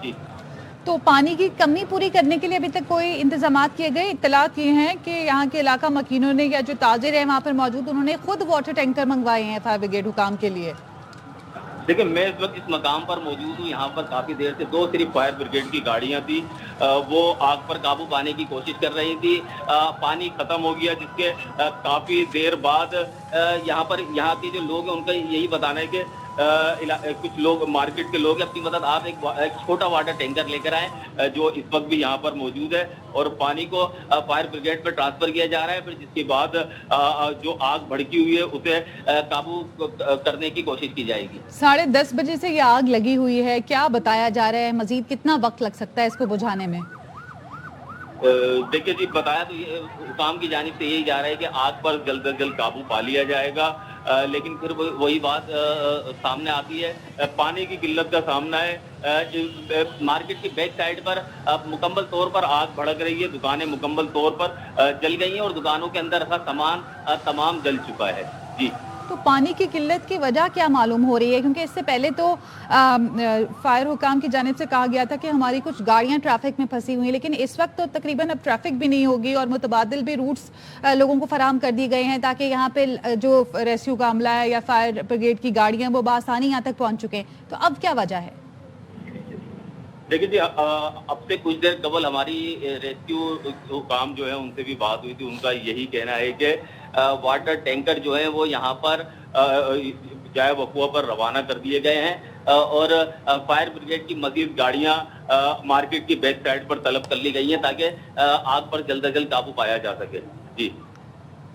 जी। तो पानी की कमी पूरी करने के लिए अभी तक कोई इंतजामात किए गए? इत्तलात ये हैं कि यहाँ के इलाका मकीनों ने या जो ताजिर हैं वहाँ पर मौजूद, उन्होंने खुद वाटर टैंकर मंगवाए हैं फायर ब्रिगेड हुकाम के लिए। देखिए, मैं इस वक़्त इस मकाम पर मौजूद हूँ, यहाँ पर काफ़ी देर से 2 सिर्फ़ फायर ब्रिगेड की गाड़ियाँ थी। वो आग पर काबू पाने की कोशिश कर रही थी। पानी ख़त्म हो गया जिसके काफ़ी देर बाद यहाँ के जो लोग हैं उनका यही बताना है कि कुछ लोग मार्केट के लोग हैं अपनी मदद आप एक छोटा वाटर टैंकर लेकर आएँ, जो इस वक़्त भी यहाँ पर मौजूद है और पानी को फायर ब्रिगेड पे ट्रांसफ़र किया जा रहा है। फिर जिसके बाद जो आग भड़की हुई है उसे काबू करने की कोशिश की जाएगी। 10:30 बजे से ये आग लगी हुई है, क्या बताया जा रहा है? मजीद कितना वक्त लग सकता है इसको बुझाने में? देखिए जी, बताया तो ये हुकाम की जानिब से यही जा रहा है कि आग पर जल्द से जल्द काबू पा लिया जाएगा। लेकिन फिर वही बात सामने आती है, पानी की किल्लत का सामना है। मार्केट की बैक साइड पर मुकम्मल तौर पर आग भड़क रही है, दुकानें मुकम्मल तौर पर जल गई हैं और दुकानों के अंदर रखा सामान तमाम जल चुका है। जी। तो पानी की किल्लत की वजह क्या मालूम हो रही है? क्योंकि इससे पहले तो फायर हुकाम की जानिब से कहा गया था कि हमारी कुछ गाड़ियां ट्रैफिक में फंसी हुई हैं, लेकिन इस वक्त तो तकरीबन अब ट्रैफिक भी नहीं होगी और मुतबादिल भी रूट्स लोगों को फराहम कर दिए गए हैं ताकि यहाँ पे जो रेस्क्यू का अमला है या फायर ब्रिगेड की गाड़ियाँ वो बआसानी यहाँ तक पहुँच चुके हैं। तो अब क्या वजह है? देखिए जी, अब से कुछ देर कबल हमारी रेस्क्यू काम जो है उनसे भी बात हुई थी। उनका यही कहना है कि वाटर टैंकर जो है वो यहाँ पर जाए वकुआ पर रवाना कर दिए गए हैं और फायर ब्रिगेड की मजीद गाड़ियाँ मार्केट की बैक साइड पर तलब कर ली गई हैं ताकि आग पर जल्द से जल्द काबू पाया जा सके। जी।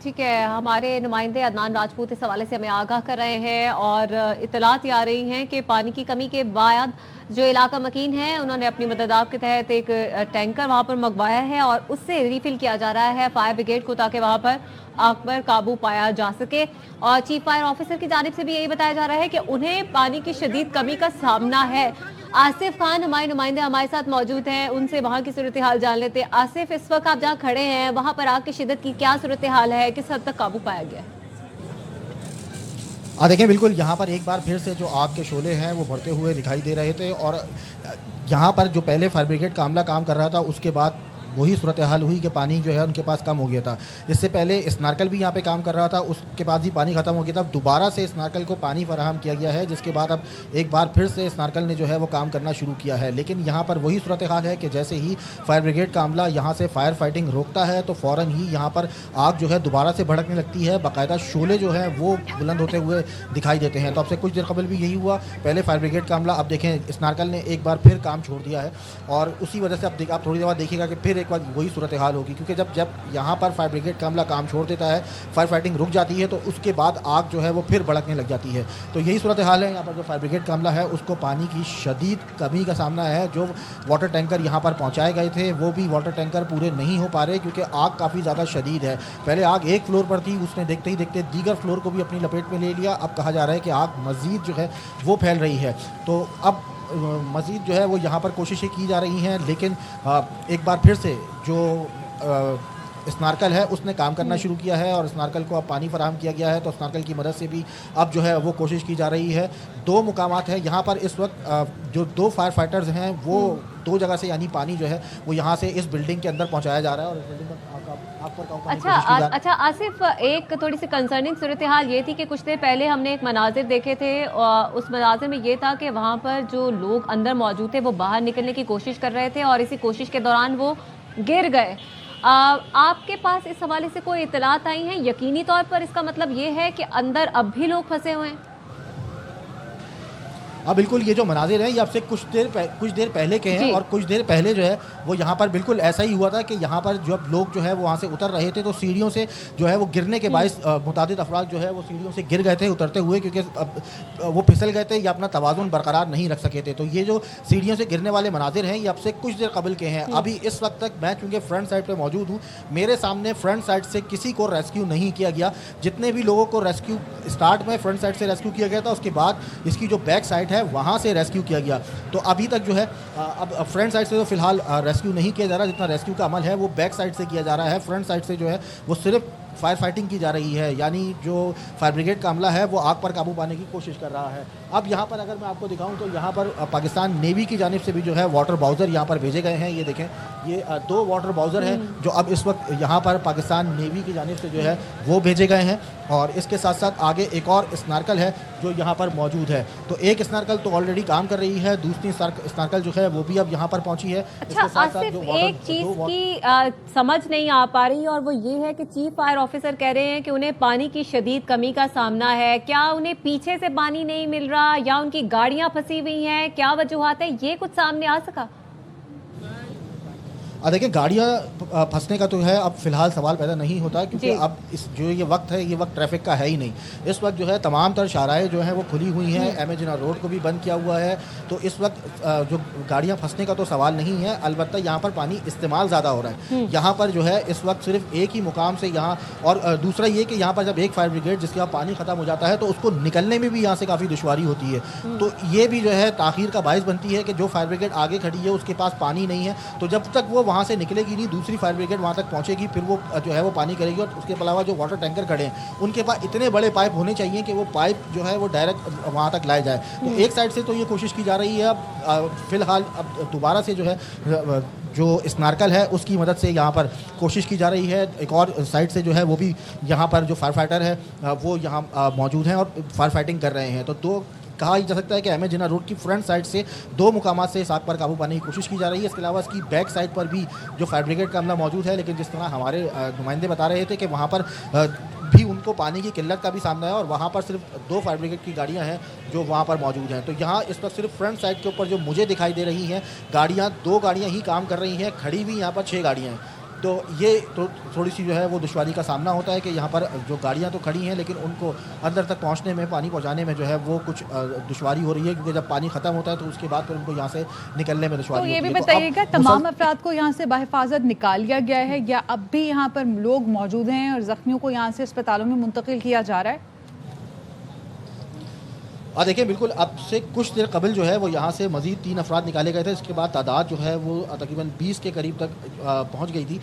ठीक है, हमारे नुमाइंदे अदनान राजपूत इस हवाले से हमें आगाह कर रहे हैं और इतलात आ रही हैं कि पानी की कमी के बाद जो इलाका मकीन है उन्होंने अपनी मददाब के तहत एक टैंकर वहां पर मंगवाया है और उससे रिफिल किया जा रहा है फायर ब्रिगेड को ताकि वहां पर आग पर काबू पाया जा सके। और चीफ फायर ऑफिसर की जानिब से भी यही बताया जा रहा है कि उन्हें पानी की शदीद कमी का सामना है। आसिफ खान हमारे नुमाइंदे हमारे साथ मौजूद हैं, उनसे वहां की सूरत हाल जान लेते हैं। आसिफ, इस वक्त आप जहां खड़े हैं वहां पर आग की शिद्दत की क्या सूरत हाल है, किस हद तक काबू पाया गया है? देखें, बिल्कुल यहाँ पर एक बार फिर से जो आग के शोले हैं वो बढ़ते हुए दिखाई दे रहे थे और यहाँ पर जो पहले फायर ब्रिगेड का अमला काम कर रहा था उसके बाद वही सूरत हाल हुई कि पानी जो है उनके पास कम हो गया था। इससे पहले स्नार्कल भी यहाँ पे काम कर रहा था, उसके बाद ही पानी ख़त्म हो गया था। दोबारा से स्नार्कल को पानी फराहम किया गया है जिसके बाद अब एक बार फिर से स्नार्कल ने जो है वो काम करना शुरू किया है। लेकिन यहाँ पर वही सूरत हाल है कि जैसे ही फायर ब्रिगेड का अमला यहाँ से फायर फाइटिंग रोकता है तो फ़ौरन ही यहाँ पर आग जो है दोबारा से भड़कने लगती है। बाकायदा शोले जो हैं वो बुलंद होते हुए दिखाई देते हैं। तो अब से कुछ देर कबल भी यही हुआ, पहले फायर ब्रिगेड का अमला, अब देखें स्नार्कल ने एक बार फिर काम छोड़ दिया है और उसी वजह से अब आप थोड़ी देर बाद देखिएगा कि फिर एक बार वही सूरत हाल होगी। क्योंकि जब यहाँ पर फायर ब्रिगेड का अमला काम छोड़ देता है, फायर फाइटिंग रुक जाती है तो उसके बाद आग जो है वो फिर भड़कने लग जाती है। तो यही सूरत हाल है। यहाँ पर जो फायर ब्रिगेड का अमला है उसको पानी की शदीद कमी का सामना है। जो वाटर टैंकर यहाँ पर पहुँचाए गए थे वो भी वाटर टैंकर पूरे नहीं हो पा रहे क्योंकि आग काफ़ी ज़्यादा शदीद है। पहले आग एक फ्लोर पर थी, उसने देखते ही देखते दीगर फ्लोर को भी अपनी लपेट में ले लिया। अब कहा जा रहा है कि आग मज़ीद जो है वो फैल रही है। तो अब मज़ीद जो है वो यहाँ पर कोशिशें की जा रही हैं। लेकिन एक बार फिर से जो स्नार्कल है उसने काम करना शुरू किया है और स्नार्कल को अब पानी फराहम किया गया है। तो स्नार्कल की मदद से भी अब जो है वो कोशिश की जा रही है। 2 मुकामात है यहाँ पर इस वक्त जो 2 फायर फाइटर्स हैं वो 2 जगह से यानी पानी जो है वो यहाँ से इस बिल्डिंग के अंदर पहुँचाया जा रहा है और इस बिल्डिंग में अच्छा आसिफ, एक थोड़ी सी कंसर्निंग सूरत हाल ये थी कि कुछ देर पहले हमने एक मनाजिर देखे थे और उस मनाजिर में ये था कि वहाँ पर जो लोग अंदर मौजूद थे वो बाहर निकलने की कोशिश कर रहे थे और इसी कोशिश के दौरान वो गिर गए। आपके पास इस हवाले से कोई इतलात आई हैं? यकीनी तौर पर इसका मतलब ये है कि अंदर अब भी लोग फंसे हुए हैं? हाँ बिल्कुल, ये जो मनाजिर हैं ये अब से कुछ देर पहले के हैं और कुछ देर पहले जो है वो यहाँ पर बिल्कुल ऐसा ही हुआ था कि यहाँ पर जब लोग जो है वो वहाँ से उतर रहे थे तो सीढ़ियों से जो है वो गिरने के बायस मुतादिद अफराद जो है वो सीढ़ियों से गिर गए थे उतरते हुए क्योंकि वो फिसल गए थे या अपना तवाज़ुन बरकरार नहीं रख सके थे। तो ये जो सीढ़ियों से गिरने वाले मनाजिर हैं ये अब से कुछ देर कबल के हैं। अभी इस वक्त तक मैं चूँकि फ्रंट साइड पर मौजूद हूँ, मेरे सामने फ्रंट साइड से किसी को रेस्क्यू नहीं किया गया। जितने भी लोगों को रेस्क्यू स्टार्ट में फ्रंट साइड से रेस्क्यू किया गया था उसके बाद इसकी जो बैक साइड है वहाँ से रेस्क्यू किया गया। तो अभी तक जो है अब फ्रंट साइड से तो फिलहाल रेस्क्यू नहीं किया जा रहा, जितना रेस्क्यू का अमल है वो बैक साइड से किया जा रहा है। फ्रंट साइड से जो है वो सिर्फ फायर फाइटिंग की जा रही है, यानी जो फायर ब्रिगेड का अमला है वो आग पर काबू पाने की कोशिश कर रहा है। अब यहाँ पर अगर मैं आपको दिखाऊं तो यहाँ पर पाकिस्तान नेवी की जानिब से भी जो है वाटर बाउज़र यहाँ पर भेजे गए हैं। ये देखें, ये 2 वाटर बाउज़र हैं जो अब इस वक्त यहाँ पर पाकिस्तान नेवी की जानिब से जो है वो भेजे गए हैं, और इसके साथ साथ आगे एक और स्नार्कल है जो यहाँ पर मौजूद है। तो एक स्नार्कल तो ऑलरेडी काम कर रही है, दूसरी स्नार्कल जो है वो भी अब यहाँ पर पहुँची है। अच्छा, आसिफ, एक चीज की समझ नहीं आ पा रही और वो ये है कि चीफ फायर ऑफिसर कह रहे हैं कि उन्हें पानी की शदीद कमी का सामना है। क्या उन्हें पीछे से पानी नहीं मिल रहा या उनकी गाड़ियां फंसी हुई हैं? क्या वजूहात है, ये कुछ सामने आ सका? देखिए, गाड़ियाँ फंसने का तो है अब फ़िलहाल सवाल पैदा नहीं होता, क्योंकि अब इस जो ये वक्त है, ये वक्त ट्रैफिक का है ही नहीं। इस वक्त जो है तमाम तर शाहराएँ जो हैं वो खुली हुई हैं, एम ए जिन्ना रोड को भी बंद किया हुआ है। तो इस वक्त जो गाड़ियाँ फंसने का तो सवाल नहीं है, अलबत्ता यहाँ पर पानी इस्तेमाल ज़्यादा हो रहा है। यहाँ पर जो है इस वक्त सिर्फ एक ही मुकाम से यहाँ, और दूसरा ये कि यहाँ पर जब एक फायर ब्रिगेड जिसके यहाँ पानी ख़त्म हो जाता है तो उसको निकलने में भी यहाँ से काफ़ी दुश्वारी होती है। तो ये भी जो है ताख़ीर का बायस बनती है कि जो फायर ब्रिगेड आगे खड़ी है उसके पास पानी नहीं है, तो जब तक वो वहाँ से निकलेगी नहीं, दूसरी फायर ब्रिगेड वहाँ तक पहुँचेगी, फिर वो जो है वो पानी करेगी। और उसके अलावा जो वाटर टैंकर खड़े हैं उनके पास इतने बड़े पाइप होने चाहिए कि वो पाइप जो है वो डायरेक्ट वहाँ तक लाया जाए। तो एक साइड से तो ये कोशिश की जा रही है, अब फ़िलहाल अब दोबारा से जो है जो स्नार्कल है उसकी मदद से यहाँ पर कोशिश की जा रही है। एक और साइड से जो है वो भी यहाँ पर जो फायर फाइटर है वो यहाँ मौजूद हैं और फायर फाइटिंग कर रहे हैं। तो दो कहा जा सकता है कि एम ए जिन्ना रोड की फ्रंट साइड से 2 मुकामात से इस आग पर काबू पाने की कोशिश की जा रही है। इसके अलावा इसकी बैक साइड पर भी जो फायर ब्रिगेड का अमला मौजूद है, लेकिन जिस तरह हमारे नुमाइंदे बता रहे थे कि वहाँ पर भी उनको पानी की किल्लत का भी सामना है, और वहाँ पर सिर्फ 2 फायर ब्रिगेड की गाड़ियाँ हैं जो वहाँ पर मौजूद हैं। तो यहाँ इस वक्त सिर्फ फ्रंट साइड के ऊपर जो मुझे दिखाई दे रही हैं गाड़ियाँ, 2 गाड़ियाँ ही काम कर रही हैं, खड़ी भी यहाँ पर 6 गाड़ियाँ हैं। तो ये तो थोड़ी सी जो है वो दुश्वारी का सामना होता है कि यहाँ पर जो गाड़ियाँ तो खड़ी हैं लेकिन उनको अंदर तक पहुँचने में, पानी पहुँचाने में जो है वो कुछ दुश्वारी हो रही है, क्योंकि जब पानी ख़त्म होता है तो उसके बाद फिर उनको यहाँ से निकलने में दुश्वारी तो ये होती भी है। बताइएगा, तमाम अफराद को यहाँ से बाहिफाजत निकाल लिया गया है या अब भी यहाँ पर लोग मौजूद हैं और ज़ख्मियों को यहाँ से अस्पतालों में मुंतकिल किया जा रहा है? देखिए, बिल्कुल अब से कुछ देर कबल जो है वो यहाँ से मज़ीद 3 अफराद निकाले गए थे। इसके बाद तादाद जो है वो तकरीबन 20 के करीब तक पहुँच गई थी।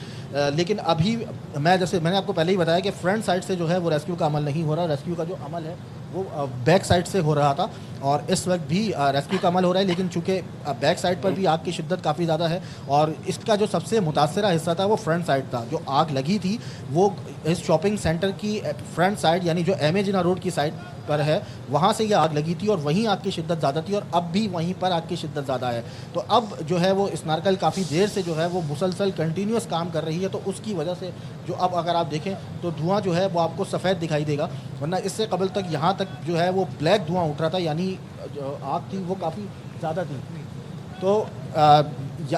लेकिन अभी जैसे मैंने आपको पहले ही बताया कि फ्रंट साइड से जो है वो रेस्क्यू का अमल नहीं हो रहा। रेस्क्यू का जो अमल है वो बैक साइड से हो रहा था, और इस वक्त भी रेस्क्यू का अमल हो रहा है, लेकिन चूँकि बैक साइड पर भी आग की शिद्दत काफ़ी ज़्यादा है, और इसका जो सबसे मुतासरा हिस्सा था वो फ्रंट साइड था। जो आग लगी थी वो इस शॉपिंग सेंटर की फ्रंट साइड, यानी जो एम ए जिन्ना रोड की साइड पर है, वहाँ से ये आग लगी थी और वहीं आग की शिद्दत ज़्यादा थी, और अब भी वहीं पर आग की शिद्दत ज़्यादा है। तो अब जो है वो स्नार्कल काफ़ी देर से जो है वो मुसलसल कंटिन्यूस काम कर रही है, तो उसकी वजह से जो अब अगर आप देखें तो धुआं जो है वो आपको सफ़ेद दिखाई देगा, वरना इससे कबल तक यहाँ तक जो है वो ब्लैक धुआं उठ रहा था, यानी जो आग थी वो काफ़ी ज़्यादा थी। तो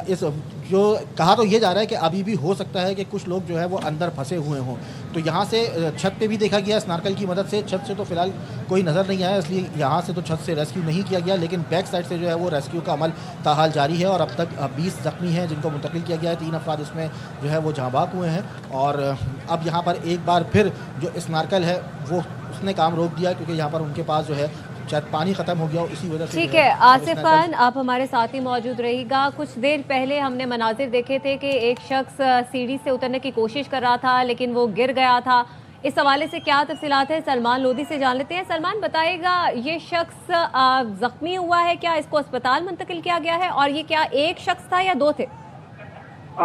इस जो कहा तो ये जा रहा है कि अभी भी हो सकता है कि कुछ लोग जो है वो अंदर फंसे हुए हों। तो यहाँ से छत पे भी देखा गया स्नार्कल की मदद से, छत से तो फिलहाल कोई नज़र नहीं आया, इसलिए यहाँ से तो छत से रेस्क्यू नहीं किया गया, लेकिन बैक साइड से जो है वो रेस्क्यू का अमल ताहाल जारी है। और अब तक 20 ज़ख्मी हैं जिनको मुंतकिल किया गया है, 3 अफराद इसमें जो है वो जहाँ बाक हुए हैं। और अब यहाँ पर एक बार फिर जो स्नार्कल है वो उसने काम रोक दिया, क्योंकि यहाँ पर उनके पास जो है शायद पानी खत्म हो गया हो, इसी वजह से। ठीक है आसिफ खान, आप हमारे साथ ही मौजूद रहिएगा। कुछ देर पहले हमने मनाजिर देखे थे कि एक शख्स सीढ़ी से उतरने की कोशिश कर रहा था लेकिन वो गिर गया था। इस हवाले से क्या तफसीलात है, सलमान लोधी से जान लेते हैं। सलमान, बताएगा ये शख्स जख्मी हुआ है, क्या इसको अस्पताल मुंतकिल किया गया है, और ये क्या एक शख्स था या 2 थे?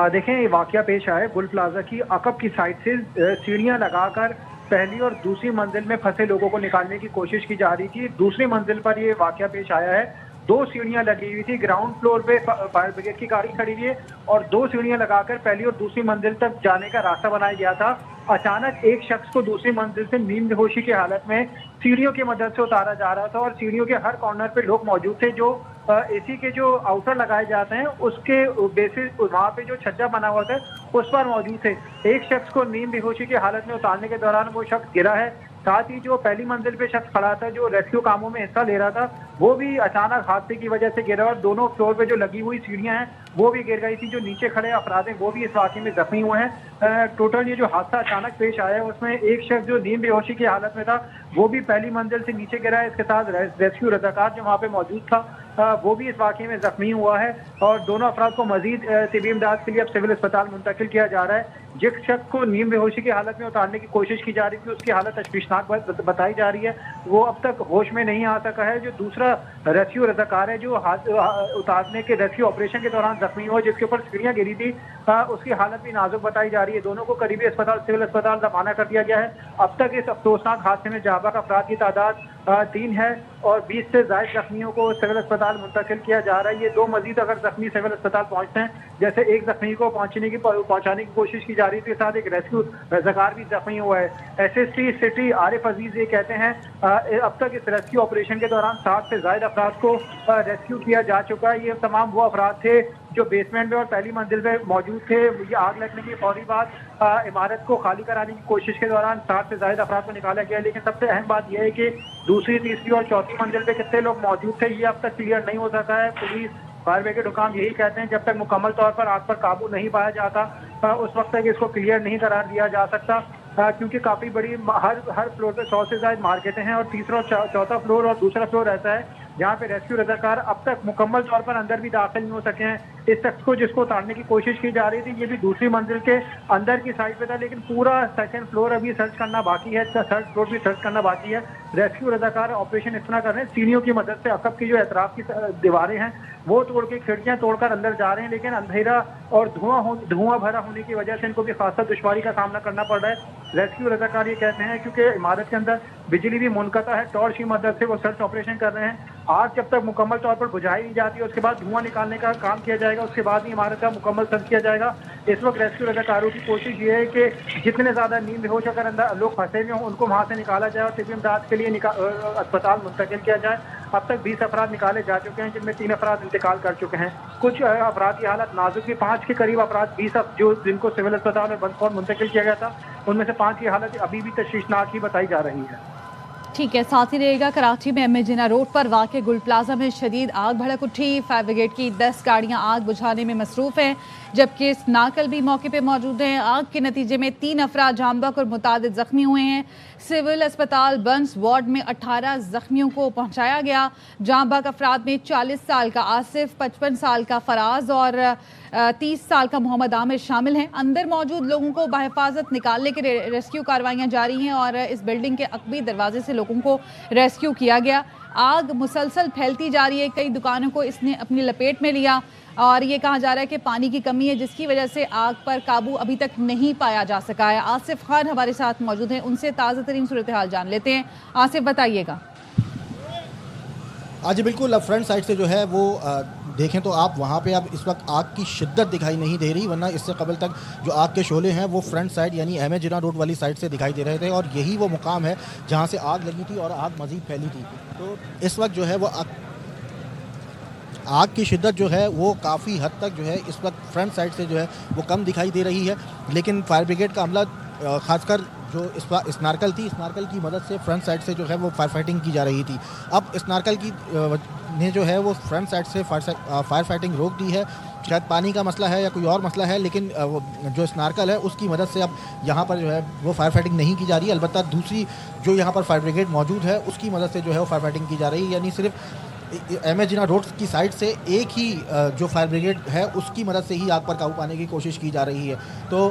देखें, ये वाकया पेश आया गुल प्लाजा की अकब की साइड से सीढ़ियां लगाकर पहली और दूसरी मंजिल में फंसे लोगों को निकालने की कोशिश की जा रही थी। दूसरी मंजिल पर ये वाकया पेश आया है। 2 सीढ़ियां लगी हुई थी, ग्राउंड फ्लोर पे फायर ब्रिगेड की गाड़ी खड़ी हुई है और 2 सीढ़ियां लगाकर पहली और दूसरी मंजिल तक जाने का रास्ता बनाया गया था। अचानक एक शख्स को दूसरी मंजिल से नींद बेहोशी की हालत में सीढ़ियों की मदद से उतारा जा रहा था, और सीढ़ियों के हर कॉर्नर पे लोग मौजूद थे जो एसी के जो आउटर लगाए जाते हैं उसके बेसिस वहाँ पे जो छज्जा बना हुआ था उस पर मौजूद थे। एक शख्स को नींद बेहोशी की हालत में उतारने के दौरान वो शख्स गिरा है। साथ ही जो पहली मंजिल पे शख्स खड़ा था जो रेस्क्यू कामों में हिस्सा ले रहा था वो भी अचानक हादसे की वजह से गिरा, और दोनों फ्लोर पे जो लगी हुई सीढ़ियां हैं वो भी गिर गई थी। जो नीचे खड़े अफराद हैं वो भी इस वाकये में जख्मी हुए हैं। टोटल ये जो हादसा अचानक पेश आया है उसमें एक शख्स जो नींद बेहोशी की हालत में था वो भी पहली मंजिल से नीचे गिरा है। इसके साथ रेस्क्यू रजाकार जो वहाँ पे मौजूद था वो भी इस वाक़ये में जख्मी हुआ है और दोनों अफराद को मजीद तिबी इमदाद के लिए अब सिविल अस्पताल मुंतकिल किया जा रहा है। जिस शख्स को नीम बेहोशी की हालत में उतारने की कोशिश की जा रही थी उसकी हालत तशवीशनाक बताई जा रही है, वो अब तक होश में नहीं आ सका है। जो दूसरा रेस्क्यू रजाकार है जो उतारने के रेस्क्यू ऑपरेशन के दौरान जख्मी हुआ, जिसके ऊपर सीढ़ियां गिरी थी, उसकी हालत भी नाजुक बताई जा रही है। दोनों को करीबी अस्पताल सिविल अस्पताल रवाना कर दिया गया है। अब तक इस अफसोसनाक हादसे में जाँ बहक अफराद की तादाद 3 है और 20 से ज्यादा जख्मियों को सिविल अस्पताल मुंतकिल किया जा रहा है। ये 2 मजीद अगर जख्मी सिविल अस्पताल पहुंचते हैं, जैसे एक जख्मी को पहुंचाने की कोशिश की जा रही थी, साथ एक रेस्क्यू रजाकार भी जख्मी हुआ है। SST सिटी आरिफ अजीज ये कहते हैं अब तक इस रेस्क्यू ऑपरेशन के दौरान 60 से ज्यादा अफराद को रेस्क्यू किया जा चुका है। ये तमाम वो अफराद थे जो बेसमेंट में और पहली मंजिल पे मौजूद थे। ये आग लगने की फौरी बाद इमारत को खाली कराने की कोशिश के दौरान 60 से ज्यादा अफराद को निकाला गया, लेकिन सबसे अहम बात यह है कि दूसरी, तीसरी और चौथी मंजिल पे कितने लोग मौजूद थे ये अब तक क्लियर नहीं हो सका है। पुलिस, फायर ब्रिगेड हुकाम यही कहते हैं जब तक मुकम्मल तौर पर आग पर काबू नहीं पाया जाता उस वक्त तक इसको क्लियर नहीं करार दिया जा सकता, क्योंकि काफी बड़ी हर फ्लोर पे 100 से ज्यादा मार्केटें हैं और तीसरा और चौथा फ्लोर और दूसरा फ्लोर ऐसा है जहाँ पे रेस्क्यू रजाकार अब तक मुकम्मल तौर पर अंदर भी दाखिल नहीं हो सके हैं। इस शख्स को जिसको उतारने की कोशिश की जा रही थी ये भी दूसरी मंजिल के अंदर की साइड पे था, लेकिन पूरा सेकंड फ्लोर अभी सर्च करना बाकी है, थर्ड फ्लोर भी सर्च करना बाकी है। रेस्क्यू रजाकार ऑपरेशन इस तरह कर रहे हैं, सीढ़ियों की मदद से अकब की जो एतराफ की दीवारें हैं वो तोड़ के, खिड़कियां तोड़कर अंदर जा रहे हैं, लेकिन अंधेरा और धुआं भरा होने की वजह से इनको भी खासा दुश्वारी का सामना करना पड़ रहा है। रेस्क्यू रजाकार ये कहते हैं क्योंकि इमारत के अंदर बिजली भी मुनक़ता है, टॉर्च की मदद से वो सर्च ऑपरेशन कर रहे हैं। आग जब तक मुकम्मल तौर पर बुझाई नहीं जाती है उसके बाद धुआं निकालने का काम किया जाएगा, उसके बाद ही इमारत का मुकम्मल सर्च किया जाएगा। इस वक्त रेस्क्यू रजाकारों की कोशिश ये है कि जितने ज्यादा नींद बेहोश अगर अंदर लोग फंसे हुए हों उनको वहां से निकाला जाए और तिबी इमदाद के लिए अस्पताल मुंतकिल किया जाए। अब तक 20 अफराद निकाले जा चुके हैं, जिनमें 3 अफराद इंतकाल कर चुके हैं। कुछ अफराद की हालत नाजुक थी, 5 के करीब अफराद 20 जो जिनको सिविल अस्पताल में बंदखोर मुंतकिल किया गया था उनमें से 5 की हालत अभी भी तशवीशनाक ही बताई जा रही है। ठीक है, साथ ही रहेगा। कराची में एमए जिना रोड पर वाक़ गुल प्लाजा में शदीद आग भड़क उठी। फायर ब्रिगेड की 10 गाड़ियां आग बुझाने में मसरूफ हैं, जबकि स्नाकल भी मौके पे मौजूद हैं। आग के नतीजे में 3 अफराद जाँ बहक और मुतादिद जख्मी हुए हैं। सिविल अस्पताल बंस वार्ड में 18 जख्मियों को पहुंचाया गया। जाँ बहक अफराद में 40 साल का आसिफ, 55 साल का फराज और 30 साल का मोहम्मद आमिर शामिल हैं। अंदर मौजूद लोगों को बाहिफाजत निकालने के रेस्क्यू कार्रवाइयाँ जारी हैं और इस बिल्डिंग के अकबी दरवाजे से लोगों को रेस्क्यू किया गया। आग मुसलसल फैलती जा रही है, कई दुकानों को इसने अपनी लपेट में लिया और ये कहा जा रहा है कि पानी की कमी है जिसकी वजह से आग पर काबू अभी तक नहीं पाया जा सका है। आसिफ खान हमारे साथ मौजूद हैं, उनसे ताज़ा तरीन सूरत हाल जान लेते हैं। आसिफ, बताइएगा। आज बिल्कुल अब फ्रंट साइड से जो है वो देखें तो आप वहाँ पे अब इस वक्त आग की शिद्दत दिखाई नहीं दे रही, वरना इससे कबल तक जो आग के शोले हैं वो फ्रंट साइड यानी एमए जिना रोड वाली साइड से दिखाई दे रहे थे और यही वो मुकाम है जहाँ से आग लगी थी और आग मज़ीद फैली थी। तो इस वक्त जो है वो आग की शिद्दत जो है वो काफ़ी हद तक जो है इस वक्त फ्रंट साइड से जो है वो कम दिखाई दे रही है, लेकिन फायर ब्रिगेड का अमला खासकर जो स्नार्कल थी, स्नार्कल की मदद से फ्रंट साइड से जो है वो फायर फाइटिंग की जा रही थी। अब स्नार्कल की ने जो है वो फ्रंट साइड से फायर फाइटिंग रोक दी है। शायद पानी का मसला है या कोई और मसला है, लेकिन जो स्नार्कल है उसकी मदद से अब यहाँ पर जो है वो फायर फाइटिंग नहीं की जा रही है। अलबत्ता दूसरी जो यहाँ पर फायर ब्रिगेड मौजूद है उसकी मदद से जो है वो फायर फाइटिंग की जा रही है, यानी सिर्फ एमए जिना रोड की साइड से एक ही जो फायर ब्रिगेड है उसकी मदद से ही आग पर काबू पाने की कोशिश की जा रही है। तो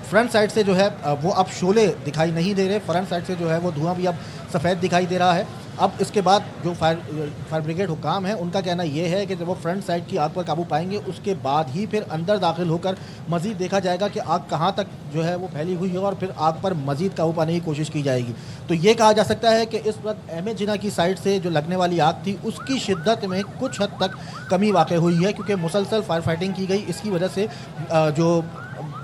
फ्रंट साइड से जो है वो अब शोले दिखाई नहीं दे रहे, फ्रंट साइड से जो है वो धुआं भी अब सफ़ेद दिखाई दे रहा है। अब इसके बाद जो फायर ब्रिगेड हुकाम है उनका कहना यह है कि जब वो फ्रंट साइड की आग पर काबू पाएंगे उसके बाद ही फिर अंदर दाखिल होकर मज़ीद देखा जाएगा कि आग कहाँ तक जो है वो फैली हुई है और फिर आग पर मज़ीद काबू पाने की कोशिश की जाएगी। तो ये कहा जा सकता है कि इस वक्त एमए जिना की साइड से जो लगने वाली आग थी उसकी शिद्दत में कुछ हद तक कमी वाक़ हुई है, क्योंकि मुसलसल फायर फाइटिंग की गई, इसकी वजह से जो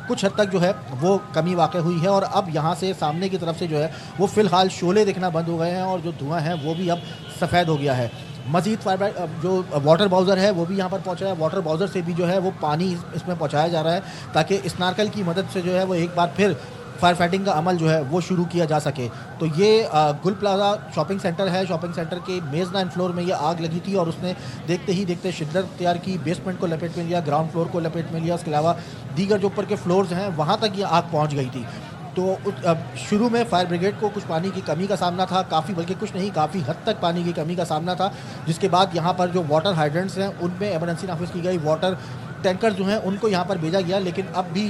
कुछ हद तक जो है वो कमी वाक़ हुई है और अब यहाँ से सामने की तरफ से जो है वो फ़िलहाल शोले दिखना बंद हो गए हैं और जो धुआं है वो भी अब सफ़ेद हो गया है। मज़ीद फायर जो वाटर बाउज़र है वो भी यहाँ पर पहुँचा है, वाटर बाउज़र से भी जो है वो पानी इसमें पहुँचाया जा रहा है ताकि स्नार्कल की मदद से जो है वो एक बार फिर फायर फाइटिंग का अमल जो है वो शुरू किया जा सके। तो ये गुल प्लाजा शॉपिंग सेंटर है, शॉपिंग सेंटर के मेज़ 9 फ्लोर में ये आग लगी थी और उसने देखते ही देखते शिद्दत अख्तियार की, बेसमेंट को लपेट में लिया, ग्राउंड फ्लोर को लपेट में लिया, उसके अलावा दीगर जो ऊपर के फ्लोर्स हैं वहाँ तक ये आग पहुँच गई थी। तो शुरू में फायर ब्रिगेड को कुछ पानी की कमी का सामना था, काफ़ी, बल्कि कुछ नहीं, काफ़ी हद तक पानी की कमी का सामना था, जिसके बाद यहाँ पर जो वाटर हाइड्रेंट्स हैं उनमें इमरजेंसी नाफिज की गई, वाटर टैंकर जो हैं उनको यहाँ पर भेजा गया। लेकिन अब भी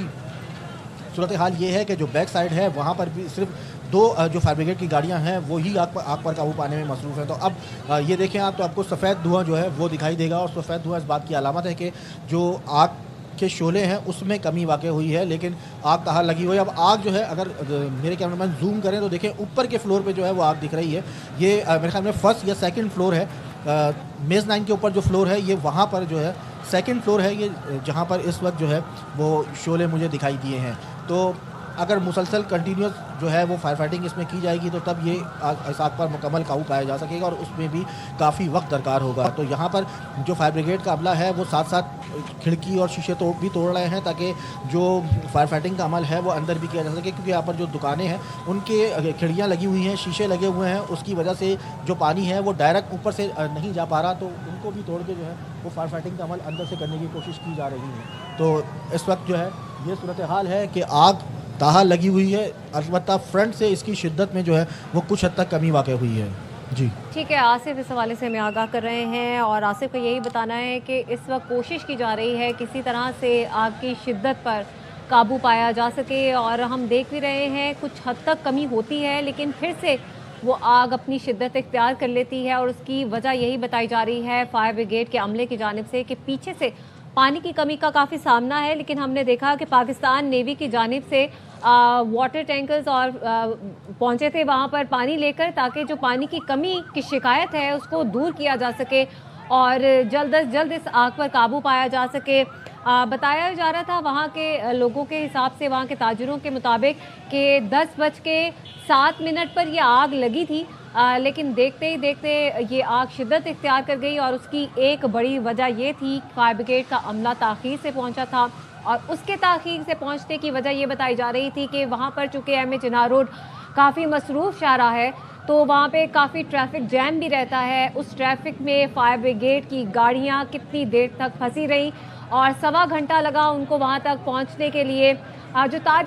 सूरत हाल ये है कि जो बैक साइड है वहाँ पर भी सिर्फ 2 जो फायर ब्रिगेड की गाड़ियाँ हैं वो ही आग पर काबू पाने में मसरूफ़ हैं। तो अब ये देखें आप, तो आपको सफ़ेद धुआं जो है वो दिखाई देगा, और सफ़ेद धुआं इस बात की अलामत है कि जो आग के शोले हैं उसमें कमी वाक़ई हुई है, लेकिन आग ताहाल लगी हुई है। अब आग जो है, अगर मेरे कैमरामैन जूम करें तो देखें ऊपर के फ्लोर पे जो है वो आग दिख रही है। ये मेरे ख्याल में फर्स्ट या सेकंड फ्लोर है, मेज़ 9 के ऊपर जो फ्लोर है ये वहाँ पर जो है सेकंड फ्लोर है, ये जहाँ पर इस वक्त जो है वो शोले मुझे दिखाई दिए हैं। तो अगर मुसलसल कंटिन्यूस जो है वो फायर फाइटिंग इसमें की जाएगी तो तब ये इस आग पर मुकम्मल काबू पाया जा सकेगा, और उसमें भी काफ़ी वक्त दरकार होगा। तो यहाँ पर जो फायर ब्रिगेड का अमला है वो साथ साथ खिड़की और शीशे भी तोड़ रहे हैं, ताकि जो फायर फाइटिंग का अमल है वो अंदर भी किया जा सके, क्योंकि यहाँ पर जो दुकानें हैं उनके खिड़कियाँ लगी हुई हैं, शीशे लगे हुए हैं, उसकी वजह से जो पानी है वो डायरेक्ट ऊपर से नहीं जा पा रहा, तो उनको भी तोड़ के जो है वो फायर फाइटिंग का अमल अंदर से करने की कोशिश की जा रही है। तो इस वक्त जो है ये सूरत हाल है कि आग ताहाल लगी हुई है, अलबत्ता फ्रंट से इसकी शिद्दत में जो है वो कुछ हद तक कमी वाक़ई हुई है। जी ठीक है, आसिफ इस हवाले से हमें आगाह कर रहे हैं, और आसिफ को यही बताना है कि इस वक्त कोशिश की जा रही है किसी तरह से आग की शिद्दत पर काबू पाया जा सके, और हम देख भी रहे हैं कुछ हद तक कमी होती है लेकिन फिर से वो आग अपनी शिद्दत इख्तियार कर लेती है, और उसकी वजह यही बताई जा रही है फायर ब्रिगेड के अमले की जानिब से कि पीछे से पानी की कमी का काफ़ी सामना है। लेकिन हमने देखा कि पाकिस्तान नेवी की जानिब से वाटर टैंकर्स और पहुंचे थे वहां पर पानी लेकर, ताकि जो पानी की कमी की शिकायत है उसको दूर किया जा सके और जल्द अज जल्द इस आग पर काबू पाया जा सके। बताया जा रहा था वहाँ के लोगों के हिसाब से, वहाँ के ताजिरों के मुताबिक कि 10:07 पर यह आग लगी थी, लेकिन देखते ही देखते ये आग शिद्दत इख्तियार कर गई, और उसकी एक बड़ी वजह ये थी फायर ब्रिगेड का अमला ताख़ीर से पहुंचा था, और उसके ताख़ीर से पहुंचने की वजह ये बताई जा रही थी कि वहाँ पर चूँकि एम चिनार रोड काफ़ी मसरूफ़ शाहरा है तो वहाँ पे काफ़ी ट्रैफिक जैम भी रहता है। उस ट्रैफिक में फायर ब्रिगेड की गाड़ियाँ कितनी देर तक फंसी रहीं, और 1.25 घंटा लगा उनको वहाँ तक पहुँचने के लिए। जो ताज